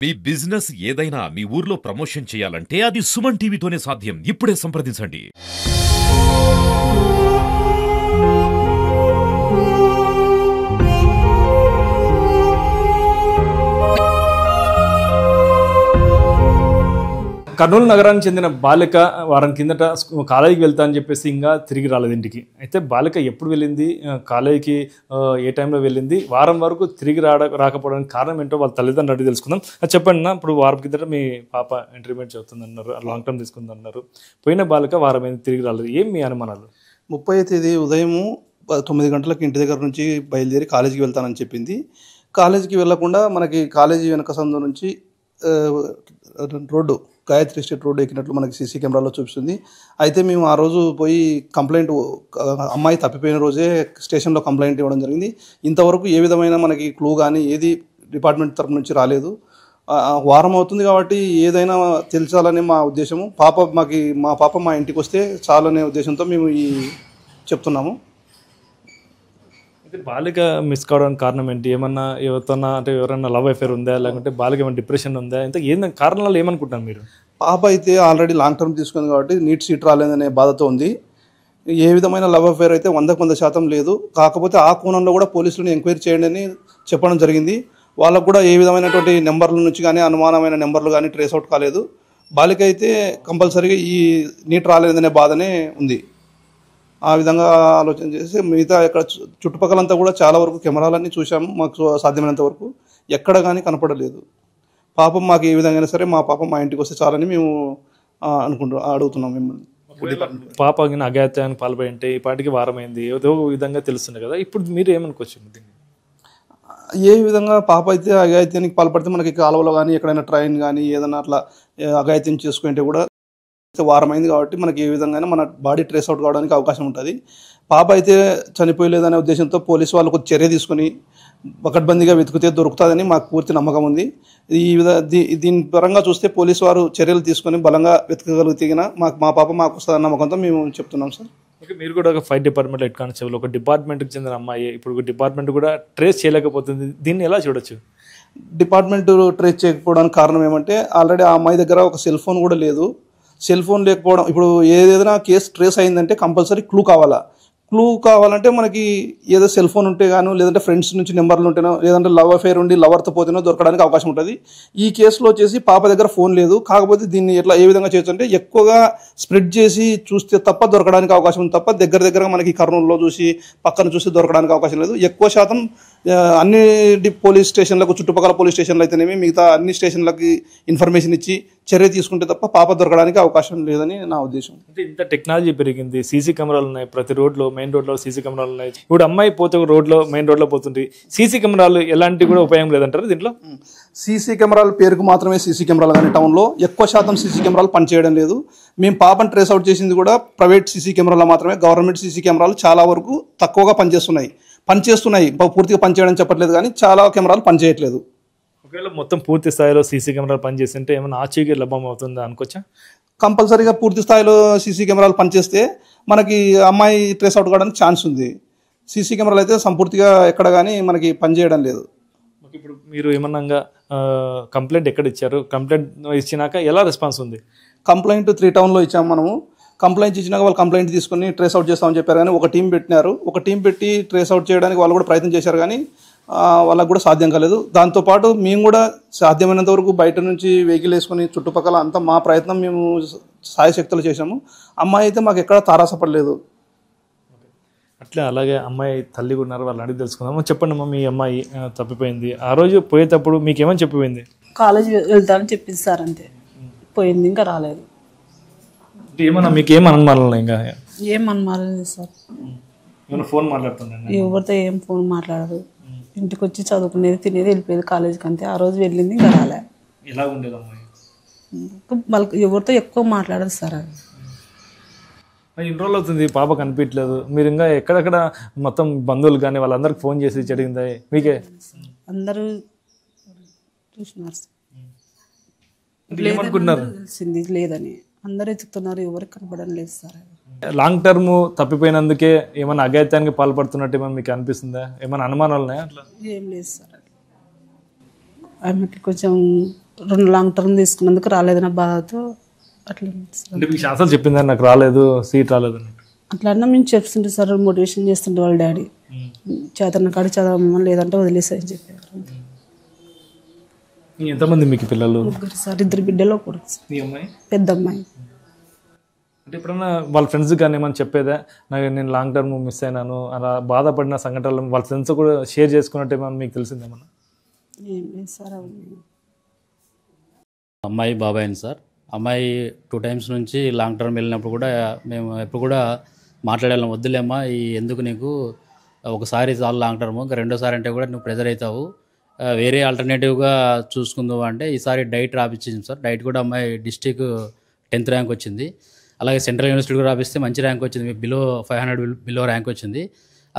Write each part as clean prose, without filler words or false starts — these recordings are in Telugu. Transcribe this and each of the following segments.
మీ బిజినెస్ ఏదైనా మీ ఊర్లో ప్రమోషన్ చేయాలంటే అది సుమన్ టీవీతోనే సాధ్యం. ఇప్పుడే సంప్రదించండి. కర్నూలు నగరానికి చెందిన బాలిక వారం కిందట కాలేజీకి వెళ్తా అని చెప్పేసి ఇంకా తిరిగి రాలేదు ఇంటికి. అయితే బాలిక ఎప్పుడు వెళ్ళింది, కాలేజీకి ఏ టైంలో వెళ్ళింది, వారం వరకు తిరిగి రాకపోవడానికి కారణం ఏంటో వాళ్ళ తల్లిదండ్రులు అడిగి తెలుసుకుందాం. అది చెప్పండి నా, ఇప్పుడు వారం కిందట మీ పాప ఇంటర్మీడియట్ చదువుతుందన్నారు, లాంగ్ టర్మ్ తీసుకుందన్నారు. పోయిన బాలిక వారం అయింది తిరిగి రాలేదు, ఏం మీ అనుమానాలు? 30వ తేదీ ఉదయం 9 గంటలకు ఇంటి దగ్గర నుంచి బయలుదేరి కాలేజీకి వెళ్తానని చెప్పింది. కాలేజీకి వెళ్లకుండా మనకి కాలేజీ వెనక సందు నుంచి రోడ్డు గాయత్రి స్ట్రీట్ రోడ్డు ఎక్కినట్లు మనకి సీసీ కెమెరాలో చూపిస్తుంది. అయితే మేము ఆ రోజు పోయి కంప్లైంట్, అమ్మాయి తప్పిపోయిన రోజే స్టేషన్లో కంప్లైంట్ ఇవ్వడం జరిగింది. ఇంతవరకు ఏ విధమైన మనకి క్లూ కానీ ఏది డిపార్ట్మెంట్ తరపు నుంచి రాలేదు. వారం అవుతుంది కాబట్టి ఏదైనా తెలుసాలని మా ఉద్దేశము. మా పాప మా ఇంటికి వస్తే చాలనే ఉద్దేశంతో మేము చెప్తున్నాము. అయితే బాలిక మిస్ కావడానికి కారణం ఏంటి? ఏమన్నా ఎవరితోనా అంటే ఎవరైనా లవ్ అఫేర్ ఉందా, లేకుంటే బాలిక ఏమైనా డిప్రెషన్ ఉందా? ఇంత ఏంది కారణాలు ఏమనుకుంటాను మీరు? పాప అయితే ఆల్రెడీ లాంగ్ టర్మ్ తీసుకుంది కాబట్టి నీట్ సీట్ రాలేదనే బాధతో ఉంది. ఏ విధమైన లవ్ అఫేర్ అయితే 100% లేదు. కాకపోతే ఆ కోణంలో కూడా పోలీసులను ఎంక్వైరీ చేయండి అని చెప్పడం జరిగింది. వాళ్ళకు కూడా ఏ విధమైనటువంటి నెంబర్ల నుంచి కానీ అనుమానమైన నెంబర్లు కానీ ట్రేస్ అవుట్ కాలేదు. బాలిక అయితే కంపల్సరీగా ఈ నీట్ రాలేదనే బాధనే ఉంది. ఆ విధంగా ఆలోచన చేసి మిగతా ఇక్కడ చుట్టుపక్కలంతా కూడా చాలా వరకు కెమెరాలన్నీ చూసాము. మాకు సాధ్యమైనంత వరకు ఎక్కడ కానీ కనపడలేదు. పాపం మాకు ఏ విధంగా సరే మా పాప మా ఇంటికి వస్తే చాలని మేము అడుగుతున్నాం మిమ్మల్ని. పాప అఘాయిత్యానికి పాల్పడి ఉంటే ఈ పాటికి వారమైంది, ఏదో విధంగా తెలుస్తుంది కదా, ఇప్పుడు మీరు ఏమనుకోవచ్చు? ఏ విధంగా పాప అయితే అఘాయిత్యానికి పాల్పడితే మనకి కాలువలో కానీ ఎక్కడైనా ట్రైన్ కానీ ఏదైనా అట్లా అఘాయిత్యం చేసుకుంటే కూడా వారమైంది కాబట్టి మనకి ఏ విధంగా మన బాడీ ట్రేస్ అవుట్ కావడానికి అవకాశం ఉంటుంది. పాప అయితే చనిపోయలేదనే ఉద్దేశంతో పోలీసు వాళ్ళు కొంచెం చర్య తీసుకుని పకడ్బందీగా వెతికితే దొరుకుతుందని మాకు పూర్తి నమ్మకం ఉంది. దీని పరంగా చూస్తే పోలీసు వారు చర్యలు తీసుకొని బలంగా వెతకగలిగితే మా పాప మాకు వస్తుందన్న నమ్మకంతో మేము చెప్తున్నాం సార్. ఓకే, మీరు కూడా ఒక ఫైర్ డిపార్ట్మెంట్ హెడ్ కానిస్టేబుల్, ఒక డిపార్ట్మెంట్కి చెందిన అమ్మాయి, ఇప్పుడు డిపార్ట్మెంట్ కూడా ట్రేస్ చేయలేకపోతుంది, దీన్ని ఎలా చూడొచ్చు? డిపార్ట్మెంట్ ట్రేస్ చేయకపోవడానికి కారణం ఏమంటే ఆల్రెడీ ఆ అమ్మాయి దగ్గర ఒక సెల్ ఫోన్ కూడా లేదు. సెల్ ఫోన్ లేకపోవడం, ఇప్పుడు ఏదైనా కేసు ట్రేస్ అయిందంటే కంపల్సరీ క్లూ కావాలా. క్లూ కావాలంటే మనకి ఏదో సెల్ ఫోన్ ఉంటే గాను, లేదంటే ఫ్రెండ్స్ నుంచి నెంబర్లు ఉంటేనో, లేదంటే లవ్ అఫేర్ ఉండి లవర్తో పోతేనో దొరకడానికి అవకాశం ఉంటుంది. ఈ కేసులో వచ్చేసి పాప దగ్గర ఫోన్ లేదు. కాకపోతే దీన్ని ఏ విధంగా చేయొచ్చు అంటే ఎక్కువగా స్ప్రెడ్ చేసి చూస్తే తప్ప దొరకడానికి అవకాశం ఉంది తప్ప దగ్గర మనకి కర్నూలులో చూసి పక్కన చూసి దొరకడానికి అవకాశం లేదు. ఎక్కువ శాతం అన్ని పోలీస్ స్టేషన్లకు, చుట్టుపక్కల పోలీస్ స్టేషన్లు అయితేనేమి మిగతా అన్ని స్టేషన్లకి ఇన్ఫర్మేషన్ ఇచ్చి చర్య తీసుకుంటే తప్ప పాప దొరకడానికి అవకాశం లేదని నా ఉద్దేశం. అంటే ఇంత టెక్నాలజీ పెరిగింది, సీసీ కెమెరాలు ఉన్నాయి ప్రతి రోడ్లో, మెయిన్ రోడ్లో సీసీ కెమెరాలు ఉన్నాయి. ఇప్పుడు అమ్మాయి పోతే రోడ్లో, మెయిన్ రోడ్లో పోతుంది, సీసీ కెమెరాలు ఎలాంటి కూడా ఉపయోగం లేదంటారు దీంట్లో? సీసీ కెమెరాలు పేరుకు మాత్రమే సీసీ కెమెరాలు, కానీ టౌన్లో ఎక్కువ శాతం సీసీ కెమెరాలు పనిచేయడం లేదు. మేము పాపను ట్రేస్ అవుట్ చేసింది కూడా ప్రైవేట్ సీసీ కెమెరాలు మాత్రమే. గవర్నమెంట్ సీసీ కెమెరాలు చాలా వరకు తక్కువగా పనిచేస్తున్నాయి. పూర్తిగా పనిచేయడం చెప్పట్లేదు, కానీ చాలా కెమెరాలు పనిచేయట్లేదు. ఒకవేళ మొత్తం పూర్తి స్థాయిలో సీసీ కెమెరాలు పనిచేస్తుంటే ఏమైనా ఆచూకీ లభ్యం అవుతుందా అనుకోవచ్చా? కంపల్సరీగా పూర్తి స్థాయిలో సీసీ కెమెరాలు పనిచేస్తే మనకి అమ్మాయి ట్రేస్ అవుట్ కావడానికి ఛాన్స్ ఉంది. సీసీ కెమెరాలు అయితే సంపూర్తిగా ఎక్కడ కానీ మనకి పనిచేయడం లేదు. ఇప్పుడు మీరు ఏమన్నా కంప్లైంట్ ఎక్కడ ఇచ్చారు? కంప్లైంట్ ఇచ్చినాక ఎలా రెస్పాన్స్ ఉంది? కంప్లైంట్ 3 టౌన్లో ఇచ్చాము మనము. కంప్లైంట్ ఇచ్చినాక వాళ్ళు కంప్లైంట్ తీసుకుని ట్రేస్ అవుట్ చేస్తామని చెప్పారు, కానీ ఒక టీం పెట్టినారు. ఒక టీం పెట్టి ట్రేస్ అవుట్ చేయడానికి వాళ్ళు కూడా ప్రయత్నం చేశారు, కానీ వాళ్ళకు కూడా సాధ్యం కాలేదు. దాంతోపాటు మేము కూడా సాధ్యమైనంత వరకు బయట నుంచి వెహికల్ వేసుకొని చుట్టుపక్కల అంతా మా ప్రయత్నం మేము సాయశక్తులు చేశాము. అమ్మాయి అయితే మాకు ఎక్కడ తారాసపడలేదు. అట్లా అలాగే అమ్మాయి తల్లి ఉన్నారు, వాళ్ళని అడిగి తెలుసుకుందాం. చెప్పండి అమ్మా, మీ అమ్మాయి తప్పిపోయింది, ఆ రోజు పోయేటప్పుడు మీకేమని చెప్పిపోయింది? కాలేజ్ వెళ్తానని చెప్పింది సార్, అంతే. పోయింది, ఇంకా రాలేదు. ఏమన్నా మీకు ఏం అనుమానాలు? ఇంకా ఏం అనుమానం సార్, ఏమన్నా ఫోన్ మాట్లాడుతున్నాను? ఎవరితో ఏం ఫోన్ మాట్లాడదు. ఇంటికి వచ్చి చదువుకునేది, తినేది, వెళ్ళిపోయేది కాలేజీకి, అంతే. ఆ రోజు వెళ్ళింది, ఇంకా రాలే. ఎలా ఉండేది అమ్మాయి? మళ్ళీ ఎవరితో ఎక్కువ మాట్లాడదు సార్. అది ఇన్ని రోజులు అవుతుంది, పాప కనిపించలేదు. మీరు ఇంకా ఎక్కడెక్కడ మొత్తం బంధువులు కానీ వాళ్ళందరికి ఫోన్ చేసి జరిగిందా? మీకే అందరూ చూసినారు, ఏమనుకుంటున్నారు? తెలిసింది లేదని అందరూ ఎత్తుకుతున్నారు, ఎవరికి కనపడడం లేదు సార్. లాంగ్ టర్మ్ తప్పిపోయినందుకే ఏమైనా అఘాయిత్యానికి పాల్పడుతున్నట్టు ఏమైనా మీకు అనిపిస్తుందా? ఏమైనా అనుమానాలు ఉన్నాయా? అట్లా ఏం లేదు సార్. ఆమెకి కొంచెం 2 లాంగ్ టర్మ్ తీసుకున్నందుకు రాలేదన్న బాధతో అట్లా ఉంది సార్. అంటే మీకు శాస్త్రం చెప్పిందని నాకు రాలేదు, సీట్ రాలేదని. అట్లా అన్నా మేము చెప్తుంటే సార్, మోటివేషన్ చేస్తుంటే వాళ్ళ డాడీ చేతన కాడ చదవమని, లేదంటే వదిలేసాయని చెప్పారు. ఎంతమంది మీకు పిల్లలు? 3 సార్, 2 బిడ్డలు కొడుకు సార్. మీ అమ్మాయి? పెద్ద అమ్మాయి. అంటే ఎప్పుడన్నా వాళ్ళ ఫ్రెండ్స్ కానీ ఏమన్నా చెప్పేదా, నేను లాంగ్ టర్మ్ మిస్ అయినాను అలా బాధపడిన సంఘటనలు వాళ్ళ ఫ్రెండ్స్ కూడా షేర్ చేసుకున్నట్టు ఏమన్నా మీకు తెలిసిందేమన్నా? ఏం లేదు సార్. అవును. అమ్మాయి బాబాయ్ అని సార్. అమ్మాయి 2 టైమ్స్ నుంచి లాంగ్ టర్మ్ వెళ్ళినప్పుడు కూడా మేము ఎప్పుడు కూడా మాట్లాడాము, వద్దులేమ్మా ఈ ఎందుకు నీకు, ఒకసారి చాలు లాంగ్ టర్మ్, ఇంకా రెండోసారి అంటే కూడా నువ్వు ప్రెజర్ అవుతావు, వేరే ఆల్టర్నేటివ్గా చూసుకుందావు అంటే ఈసారి డైట్ రాపించింది సార్. డైట్ కూడా అమ్మాయి డిస్టిక్ 10th ర్యాంక్ వచ్చింది. అలాగే సెంట్రల్ యూనివర్సిటీ కూడా రాపిస్తే మంచి ర్యాంక్ వచ్చింది, బిలో 500 బిలో ర్యాంక్ వచ్చింది.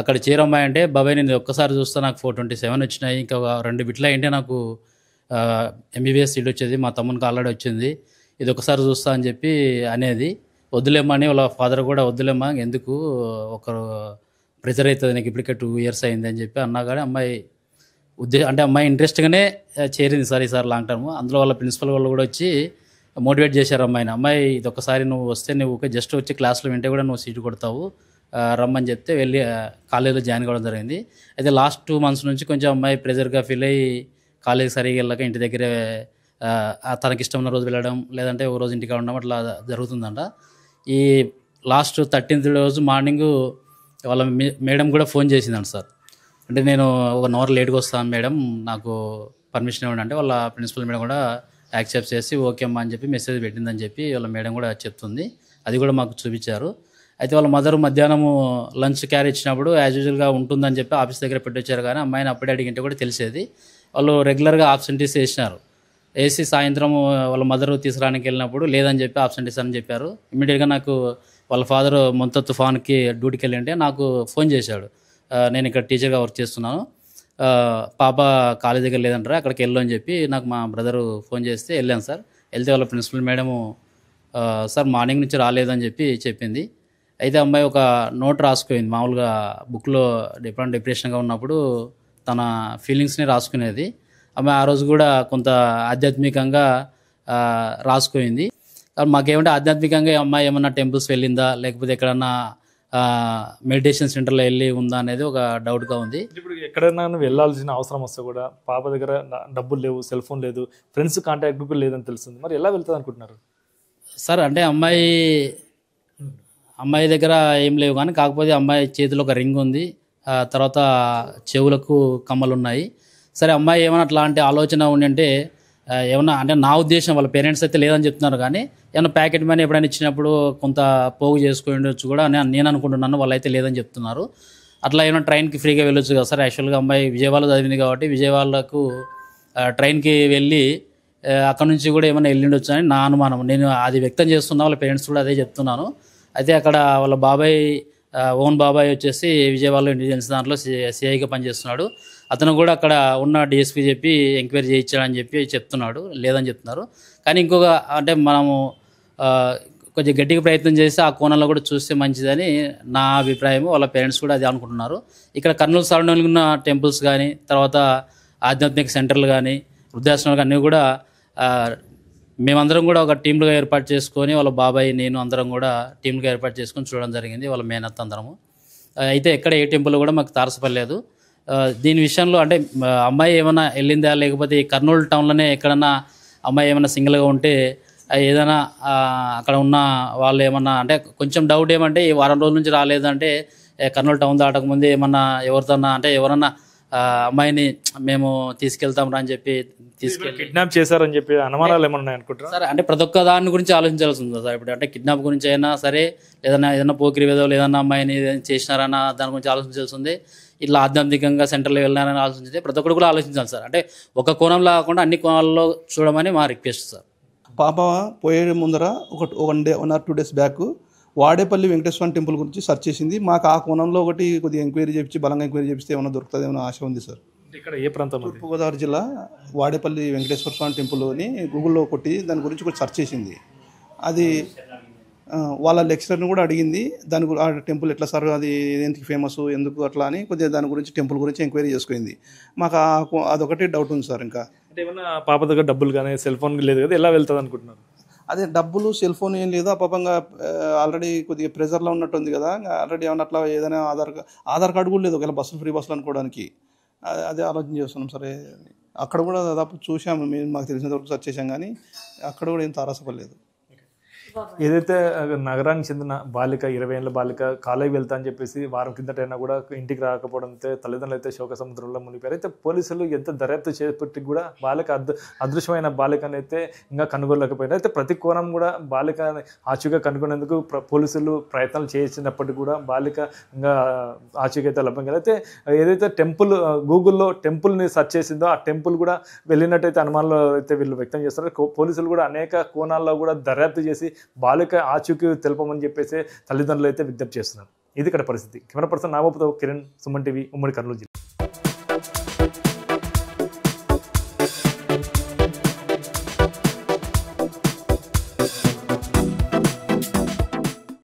అక్కడ చేరమ్మాయి అంటే బాబాయ్ నేను ఒక్కసారి చూస్తా నాకు 427 వచ్చినాయి, ఇంకా 2 బిట్లు అయింటే నాకు MBBS సీట్ వచ్చేది, మా తమ్మునికి ఆల్రెడీ వచ్చింది, ఇది ఒకసారి చూస్తా అని చెప్పి అనేది. వద్దులేమ్మా అని వాళ్ళ ఫాదర్ కూడా వద్దులేమ్మా ఎందుకు, ఒకరు ప్రెజర్ అవుతుంది నీకు, ఇప్పటికే 2 years అయింది అని చెప్పి అన్నా. కానీ అమ్మాయి అంటే అమ్మాయి ఇంట్రెస్ట్గానే చేరింది సార్ ఈసారి లాంగ్ టర్మ్. అందులో వాళ్ళ ప్రిన్సిపల్ వాళ్ళు కూడా వచ్చి మోటివేట్ చేశారు అమ్మాయిని. అమ్మాయి ఇది ఒకసారి నువ్వు వస్తే నువ్వు జస్ట్ వచ్చి క్లాస్లో వింటే కూడా నువ్వు సీటు కొడతావు, రమ్మని చెప్తే వెళ్ళి కాలేజీలో జాయిన్ కావడం జరిగింది. అయితే లాస్ట్ 2 months నుంచి కొంచెం అమ్మాయి ప్రెజర్గా ఫీల్ అయ్యి కాలేజీ సరిగా వెళ్ళక ఇంటి దగ్గరే తనకి ఇష్టం ఉన్న రోజు వెళ్ళడం, లేదంటే ఒక రోజు ఇంటికి ఉండడం అట్లా జరుగుతుందంట. ఈ లాస్ట్ 13th రోజు మార్నింగ్ వాళ్ళ మేడం కూడా ఫోన్ చేసిందంట సార్. అంటే నేను 1 hour లేట్గా వస్తాను మేడం, నాకు పర్మిషన్ ఇవ్వండి అంటే వాళ్ళ ప్రిన్సిపల్ మేడం కూడా యాక్సెప్ట్ చేసి ఓకే అమ్మా అని చెప్పి మెసేజ్ పెట్టిందని చెప్పి వాళ్ళ మేడం కూడా చెప్తుంది. అది కూడా మాకు చూపించారు. అయితే వాళ్ళ మదర్ మధ్యాహ్నము లంచ్ క్యారీ ఇచ్చినప్పుడు యాజ్ యూజువల్గా ఉంటుందని చెప్పి ఆఫీస్ దగ్గర పెట్టొచ్చారు. కానీ అమ్మాయిని అప్పుడే అడిగింటే కూడా తెలిసేది. వాళ్ళు రెగ్యులర్గా ఆబ్సెంటీస్ వేసినారు. వేసి సాయంత్రం వాళ్ళ మదర్ తీసుకురానికి వెళ్ళినప్పుడు లేదని చెప్పి ఆబ్సెంటీస్ అని చెప్పారు. ఇమ్మీడియట్గా నాకు వాళ్ళ ఫాదర్ మొంత తుఫాన్కి డ్యూటీకి వెళ్ళింటే నాకు ఫోన్ చేశాడు, నేను ఇక్కడ టీచర్గా వర్క్ చేస్తున్నాను, పాప కాలేజ్ దగ్గర లేదంటారా అక్కడికి వెళ్ళు అని చెప్పి నాకు మా బ్రదరు ఫోన్ చేస్తే వెళ్ళాను సార్. వెళ్తే వాళ్ళ ప్రిన్సిపల్ మేడము సార్ మార్నింగ్ నుంచి రాలేదని చెప్పి చెప్పింది. అయితే అమ్మాయి ఒక నోట్ రాసుకుంది, మామూలుగా బుక్లో ఎప్పుడైనా డిప్రెషన్గా ఉన్నప్పుడు తన ఫీలింగ్స్ని రాసుకునేది. అమ్మాయి ఆ రోజు కూడా కొంత ఆధ్యాత్మికంగా రాసుకుంది. మాకేమంటే ఆధ్యాత్మికంగా అమ్మాయి ఏమన్నా టెంపుల్స్ వెళ్ళిందా, లేకపోతే ఎక్కడన్నా మెడిటేషన్ సెంటర్లో వెళ్ళి ఉందా అనేది ఒక డౌట్గా ఉంది. ఇప్పుడు ఎక్కడైనా వెళ్ళాల్సిన అవసరం వస్తే కూడా పాప దగ్గర డబ్బులు లేవు, సెల్ ఫోన్ లేదు, ఫ్రెండ్స్ కాంటాక్ట్ కూడా లేదని తెలుస్తుంది. మరి ఎలా వెళ్తుంది అనుకుంటున్నారు సార్? అంటే అమ్మాయి దగ్గర ఏం లేవు, కానీ కాకపోతే అమ్మాయి చేతిలో ఒక రింగ్ ఉంది, తర్వాత చెవులకు కమ్మలు ఉన్నాయి. సరే అమ్మాయి ఏమైనా అట్లాంటి ఆలోచన ఉండంటే ఏమన్నా, అంటే నా ఉద్దేశం వాళ్ళ పేరెంట్స్ అయితే లేదని చెప్తున్నారు, కానీ ఏమన్నా ప్యాకెట్ మనీ ఎప్పుడైనా ఇచ్చినప్పుడు కొంత పోగు చేసుకుని ఉండొచ్చు కూడా నేను అనుకుంటున్నాను. వాళ్ళైతే లేదని చెప్తున్నారు. అట్లా ఏమైనా ట్రైన్కి ఫ్రీగా వెళ్ళొచ్చు కదా సార్. యాక్చువల్గా అమ్మాయి విజయవాడలో చదివింది కాబట్టి విజయవాడకు ట్రైన్కి వెళ్ళి అక్కడ నుంచి కూడా ఏమైనా వెళ్ళిండొచ్చు అని నా అనుమానం. నేను అది వ్యక్తం చేస్తున్నా, వాళ్ళ పేరెంట్స్ కూడా అదే చెప్తున్నాను. అయితే అక్కడ వాళ్ళ బాబాయ్ ఓన్ బాబాయ్ వచ్చేసి విజయవాడలో ఇంటెలిజెన్స్ దాంట్లో సిఐగా పనిచేస్తున్నాడు. అతను కూడా అక్కడ ఉన్న డిఎస్పీ చెప్పి ఎంక్వైరీ చేయించాడని చెప్పి చెప్తున్నాడు, లేదని చెప్తున్నారు. కానీ ఇంకొక అంటే మనము కొంచెం గట్టిగా ప్రయత్నం చేసి ఆ కోణంలో కూడా చూస్తే మంచిదని నా అభిప్రాయం. వాళ్ళ పేరెంట్స్ కూడా అది అనుకుంటున్నారు. ఇక్కడ కర్నూలు సరౌండింగ్ ఉన్న టెంపుల్స్ కానీ, తర్వాత ఆధ్యాత్మిక సెంటర్లు కానీ, వృద్ధాశ్రమాలు అన్నీ కూడా మేమందరం కూడా ఒక టీంలుగా ఏర్పాటు చేసుకొని, వాళ్ళ బాబాయ్ నేను అందరం కూడా టీంలుగా ఏర్పాటు చేసుకొని చూడడం జరిగింది, వాళ్ళ మేనత్త అందరము. అయితే ఎక్కడ ఏ టెంపుల్ కూడా మాకు తారసపడలేదు. దీని విషయంలో అంటే అమ్మాయి ఏమైనా వెళ్ళిందా, లేకపోతే ఈ కర్నూలు టౌన్లోనే ఎక్కడన్నా అమ్మాయి ఏమైనా సింగిల్గా ఉంటే ఏదైనా అక్కడ ఉన్న వాళ్ళు ఏమన్నా అంటే కొంచెం డౌట్ ఏమంటే ఈ వారం రోజుల నుంచి రాలేదంటే కర్నూలు టౌన్ దాటకముందే ఏమన్నా ఎవరితోన్నా అంటే ఎవరన్నా అమ్మాయిని మేము తీసుకెళ్తాం రా అని చెప్పి తీసుకెళ్ళి కిడ్నాప్ చేశారని చెప్పి అనుమానాలు ఏమన్నా ఉన్నాయి అనుకుంటారా సార్? అంటే ప్రతి ఒక్క దాని గురించి ఆలోచించాల్సి ఉంది సార్. ఇప్పుడు అంటే కిడ్నాప్ గురించి అయినా సరే, ఏదైనా పోకిరి వేదో ఏదైనా అమ్మాయిని చేసినారన్న దాని గురించి ఆలోచించాల్సి ఉంది. ఇట్లా ఆధ్యాత్మికంగా సెంటర్లో వెళ్ళారని ఆలోచించితే ప్రతి ఒక్కరు కూడా ఆలోచించాలి సార్. అంటే ఒక కోణంలో కాకుండా అన్ని కోణాల్లో చూడమని మా రిక్వెస్ట్ సార్. పాప పోయే ముందర ఒక 1 or 2 days back Vadepalli Venkateswara temple గురించి సెర్చ్ చేసింది. మాకు ఆ కోణంలో కొద్దిగా ఎంక్వైరీ చేయించి బలంగా ఎంక్వైరీ చేపిస్తే ఏమైనా దొరుకుతుంది ఏమైనా ఆశ ఉంది సార్. ఇక్కడ ఏ ప్రాంతం? తూర్పుగోదావరి జిల్లా వాడేపల్లి వెంకటేశ్వర స్వామి టెంపుల్ అని గూగుల్లో కొట్టి దాని గురించి కూడా సెర్చ్ చేసింది. అది వాళ్ళ లెక్చరర్ని కూడా అడిగింది దాని ఆ టెంపుల్ ఎట్లా సార్, అది ఎందుకు ఫేమస్, ఎందుకు అట్లా అని కొద్దిగా దాని గురించి టెంపుల్ గురించి ఎంక్వైరీ చేసుకుంది. మాకు అదొకటి డౌట్ ఉంది సార్. ఇంకా అంటే ఏమన్నా పాప దగ్గర డబ్బులు కానీ సెల్ ఫోన్ లేదు కదా, ఎలా వెళ్తుంది అనుకుంటున్నారు? అదే డబ్బులు సెల్ ఫోన్ ఏం లేదు, అపాపంగా ఆల్రెడీ కొద్దిగా ప్రెజర్లో ఉన్నట్టుంది కదా, ఆల్రెడీ ఏమన్నా అట్లా ఏదైనా ఆధార్ కార్డు కూడా లేదు ఒకవేళ బస్సులు ఫ్రీ బస్సులు అనుకోవడానికి. అదే ఆలోచన చేస్తున్నాం సరే. అక్కడ కూడా దాదాపు చూసాము, మేము మాకు తెలిసినంత వరకు సెర్చ్ చేసాం, కానీ అక్కడ కూడా ఏం తారసపడలేదు. ఏదైతే నగరానికి చెందిన బాలిక 20 ఏళ్ళ బాలిక కాలేజీకి వెళ్తా అని చెప్పేసి వారం కిందటైనా కూడా ఇంటికి రాకపోవడంతో తల్లిదండ్రులు అయితే శోక సముద్రంలో మునిగిపోయారు. అయితే పోలీసులు ఎంత దర్యాప్తు చేపట్టి కూడా బాలిక అదృశ్యమైన బాలికను అయితే ఇంకా కనుగొనలేకపోయారు. అయితే ప్రతి కోణం కూడా బాలిక ఆచూగా కనుగొనేందుకు పోలీసులు ప్రయత్నాలు చేసినప్పటికీ కూడా బాలిక ఇంకా ఆచూగా అయితే లభ్యం కదా. అయితే ఏదైతే టెంపుల్ గూగుల్లో టెంపుల్ని సెర్చ్ చేసిందో ఆ టెంపుల్ కూడా వెళ్ళినట్టయితే అనుమానాలు అయితే వీళ్ళు వ్యక్తం చేస్తున్నారు. పోలీసులు కూడా అనేక కోణాల్లో కూడా దర్యాప్తు చేసి బాలిక ఆచూకీ తెలపమని చెప్పేసి తల్లిదండ్రులు అయితే విజ్ఞప్తి చేస్తున్నారు. ఇది ఇక్కడ పరిస్థితి. కెమెరా పర్సన్ నాగబాబుతో కిరణ్, సుమన్ టీవీ, ఉమ్మడి కర్నూలు జిల్లా.